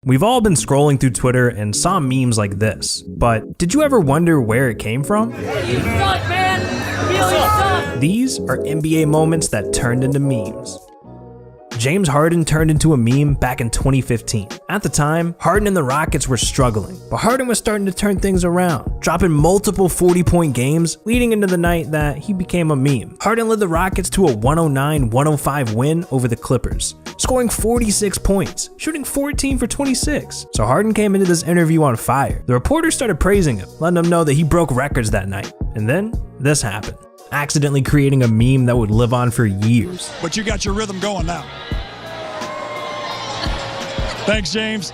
We've all been scrolling through Twitter and saw memes like this, but did you ever wonder where it came from? You suck, man! You suck! These are NBA moments that turned into memes. James Harden turned into a meme back in 2015. At the time, Harden and the Rockets were struggling, but Harden was starting to turn things around, dropping multiple 40-point games, leading into the night that he became a meme. Harden led the Rockets to a 109-105 win over the Clippers, scoring 46 points, shooting 14 for 26. So Harden came into this interview on fire. The reporter started praising him, letting him know that he broke records that night. And then this happened, accidentally creating a meme that would live on for years. But you got your rhythm going now. Thanks, James.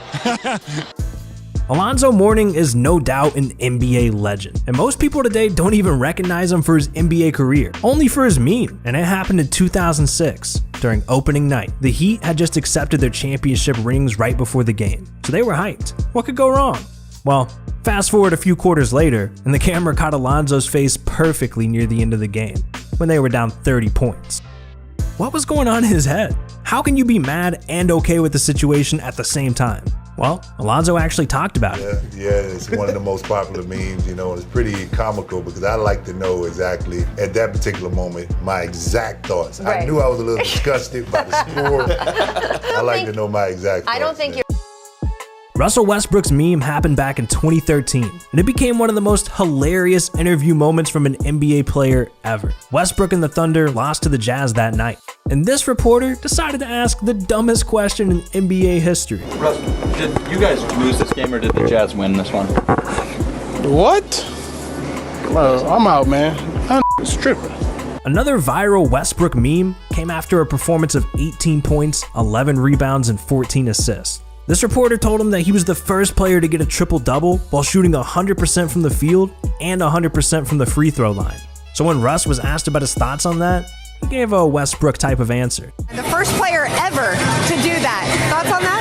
Alonzo Mourning is no doubt an NBA legend, and most people today don't even recognize him for his NBA career, only for his meme, and it happened in 2006 during opening night. The Heat had just accepted their championship rings right before the game, so they were hyped. What could go wrong? Well, fast forward a few quarters later, and the camera caught Alonzo's face perfectly near the end of the game, when they were down 30 points. What was going on in his head? How can you be mad and okay with the situation at the same time? Well, Alonzo actually talked about it. Yeah, it's one of the most popular memes, and it's pretty comical because I like to know exactly, at that particular moment, my exact thoughts. Right. I knew I was a little disgusted by the score. I like to know my exact thoughts. I don't think you're. Russell Westbrook's meme happened back in 2013, and it became one of the most hilarious interview moments from an NBA player ever. Westbrook and the Thunder lost to the Jazz that night, and this reporter decided to ask the dumbest question in NBA history. Russ, did you guys lose this game or did the Jazz win this one? What? Well, I'm out, man. I'm stripping. Another viral Westbrook meme came after a performance of 18 points, 11 rebounds, and 14 assists. This reporter told him that he was the first player to get a triple-double while shooting 100% from the field and 100% from the free throw line. So when Russ was asked about his thoughts on that, he gave a Westbrook type of answer. The first player ever to do that. Thoughts on that?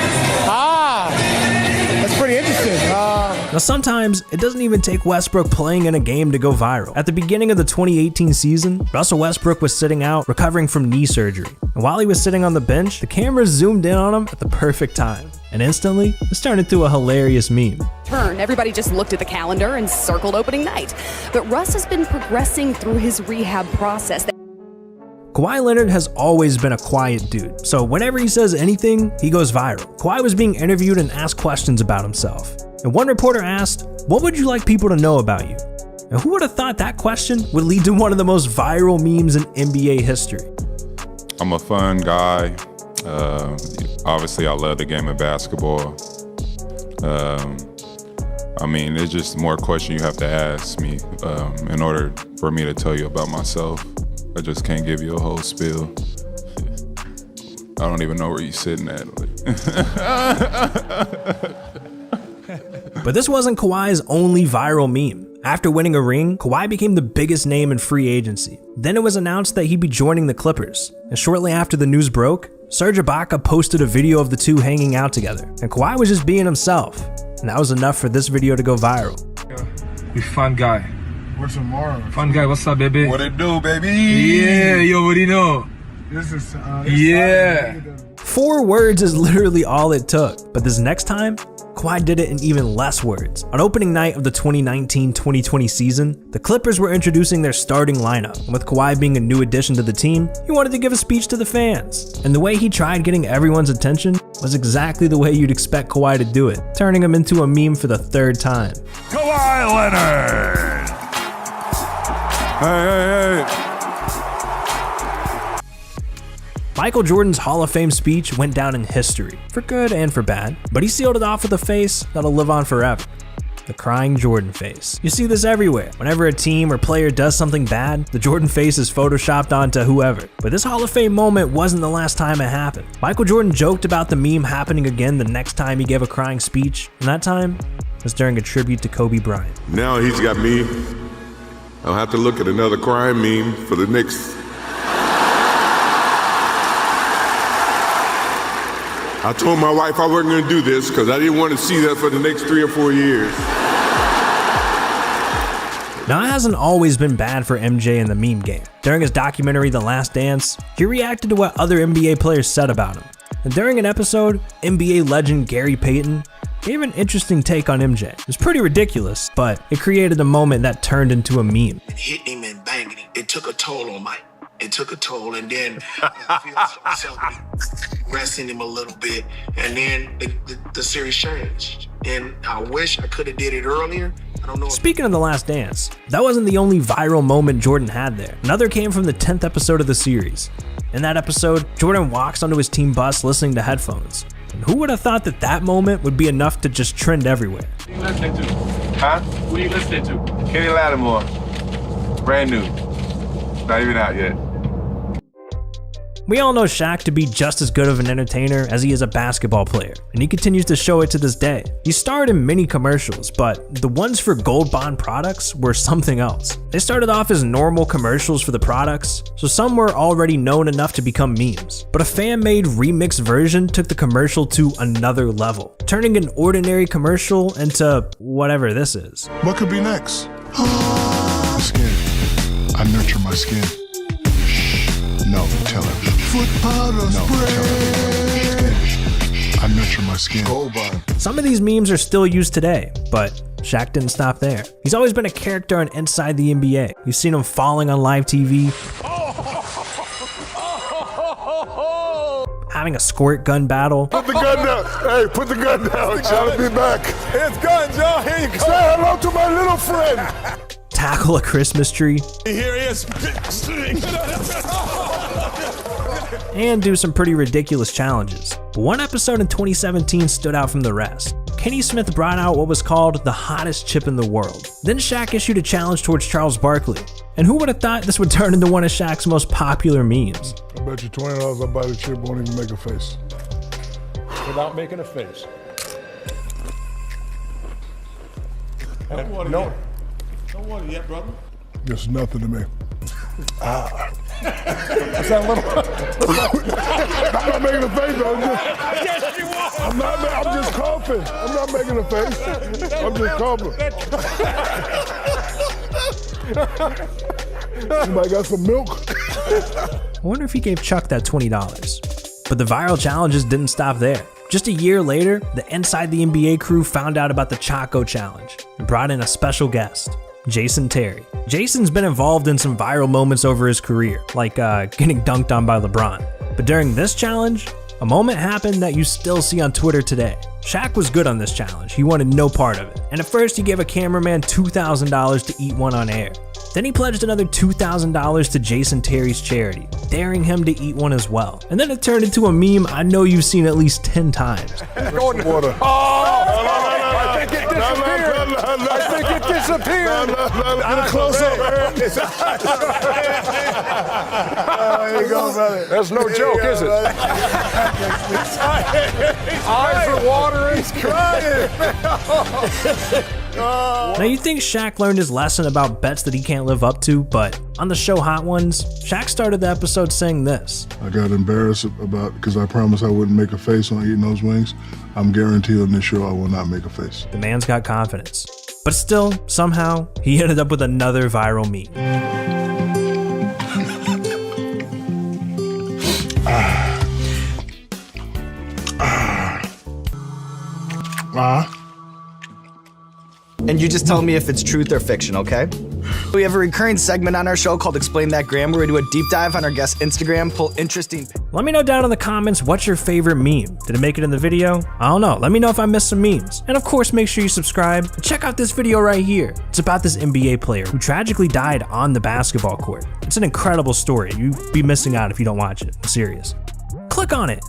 That's pretty interesting. Now sometimes, it doesn't even take Westbrook playing in a game to go viral. At the beginning of the 2018 season, Russell Westbrook was sitting out recovering from knee surgery. And while he was sitting on the bench, the camera zoomed in on him at the perfect time. And instantly, this turned into a hilarious meme. Everybody just looked at the calendar and circled opening night. But Russ has been progressing through his rehab process. Kawhi Leonard has always been a quiet dude, so whenever he says anything, he goes viral. Kawhi was being interviewed and asked questions about himself. And one reporter asked, "What would you like people to know about you?" And who would have thought that question would lead to one of the most viral memes in NBA history? I'm a fun guy. Obviously, I love the game of basketball. It's just more questions you have to ask me in order for me to tell you about myself. I just can't give you a whole spiel. I don't even know where you're sitting at. But this wasn't Kawhi's only viral meme. After winning a ring, Kawhi became the biggest name in free agency. Then it was announced that he'd be joining the Clippers. And shortly after the news broke, Serge Ibaka posted a video of the two hanging out together. And Kawhi was just being himself. And that was enough for this video to go viral. We fun guy. What's tomorrow? Fun guy, what's up, baby? What it do, baby? Yeah, you already know. This is Yeah. 4 words is literally all it took. But this next time, Kawhi did it in even less words. On opening night of the 2019-2020 season, the Clippers were introducing their starting lineup. And with Kawhi being a new addition to the team, he wanted to give a speech to the fans. And the way he tried getting everyone's attention was exactly the way you'd expect Kawhi to do it, turning him into a meme for the 3rd time. Kawhi Leonard! Hey. Michael Jordan's Hall of Fame speech went down in history, for good and for bad, but he sealed it off with a face that'll live on forever. The crying Jordan face. You see this everywhere. Whenever a team or player does something bad, the Jordan face is photoshopped onto whoever. But this Hall of Fame moment wasn't the last time it happened. Michael Jordan joked about the meme happening again the next time he gave a crying speech, and that time was during a tribute to Kobe Bryant. Now he's got me. I'll have to look at another crime meme for the next. I told my wife I wasn't going to do this because I didn't want to see that for the next 3 or 4 years. Now, it hasn't always been bad for MJ in the meme game. During his documentary, The Last Dance, he reacted to what other NBA players said about him. And during an episode, NBA legend Gary Payton gave an interesting take on MJ. It was pretty ridiculous, but it created a moment that turned into a meme. Hitting him and banging him. It took a toll on Mike. It took a toll, and then I feel myself resting him a little bit, and then the series changed. And I wish I could have did it earlier. I don't know. Speaking of The Last Dance, that wasn't the only viral moment Jordan had there. Another came from the 10th episode of the series. In that episode, Jordan walks onto his team bus listening to headphones. And who would have thought that that moment would be enough to just trend everywhere? What are you listening to? Huh? What are you listening to? Kenny Lattimore. Brand new. Not even out yet. We all know Shaq to be just as good of an entertainer as he is a basketball player, and he continues to show it to this day. He starred in many commercials, but the ones for Gold Bond products were something else. They started off as normal commercials for the products, so some were already known enough to become memes. But a fan-made remix version took the commercial to another level, turning an ordinary commercial into whatever this is. What could be next? Skin. I nurture my skin. No, tell her. Foot powder spray. I nurture my skin. Some of these memes are still used today, but Shaq didn't stop there. He's always been a character on Inside the NBA. We've seen him falling on live TV, having a squirt gun battle. Put the gun down. Hey, put the gun down. I'll be back. It's guns, y'all. Here you go. Say hello to my little friend. Tackle a Christmas tree. Here he is. And do some pretty ridiculous challenges. But one episode in 2017 stood out from the rest. Kenny Smith brought out what was called the hottest chip in the world. Then Shaq issued a challenge towards Charles Barkley. And who would have thought this would turn into one of Shaq's most popular memes? I bet you $20 I'll buy the chip, won't even make a face. Without making a face. No. Don't worry yet, brother. It's nothing to me. Is that a little? I'm not making a face, though. Yes, you are. I'm just coughing. I'm not making a face. I'm just coughing. Anybody got some milk? I wonder if he gave Chuck that $20. But the viral challenges didn't stop there. Just a year later, the Inside the NBA crew found out about the Chaco Challenge and brought in a special guest, Jason Terry. Jason's been involved in some viral moments over his career, like getting dunked on by LeBron. But during this challenge, a moment happened that you still see on Twitter today. Shaq was good on this challenge. He wanted no part of it. And at first he gave a cameraman $2,000 to eat one on air. Then he pledged another $2,000 to Jason Terry's charity, daring him to eat one as well. And then it turned into a meme I know you've seen at least 10 times. Water. I think it disappeared. I think it disappeared. Get a close up. There you go, brother. That's no joke, is it? Eyes are watering. He's crying. Now you think Shaq learned his lesson about bets that he can't live up to, but on the show Hot Ones, Shaq started the episode saying this. I got embarrassed because I promised I wouldn't make a face on eating those wings. I'm guaranteed on this show I will not make a face. The man's got confidence. But still, somehow, he ended up with another viral meme. And you just tell me if it's truth or fiction, okay? We have a recurring segment on our show called Explain That Graham, where we do a deep dive on our guest's Instagram, pull interesting... Let me know down in the comments what's your favorite meme. Did it make it in the video? I don't know. Let me know if I missed some memes. And of course, make sure you subscribe and check out this video right here. It's about this NBA player who tragically died on the basketball court. It's an incredible story. You'd be missing out if you don't watch it. I'm serious. Click on it.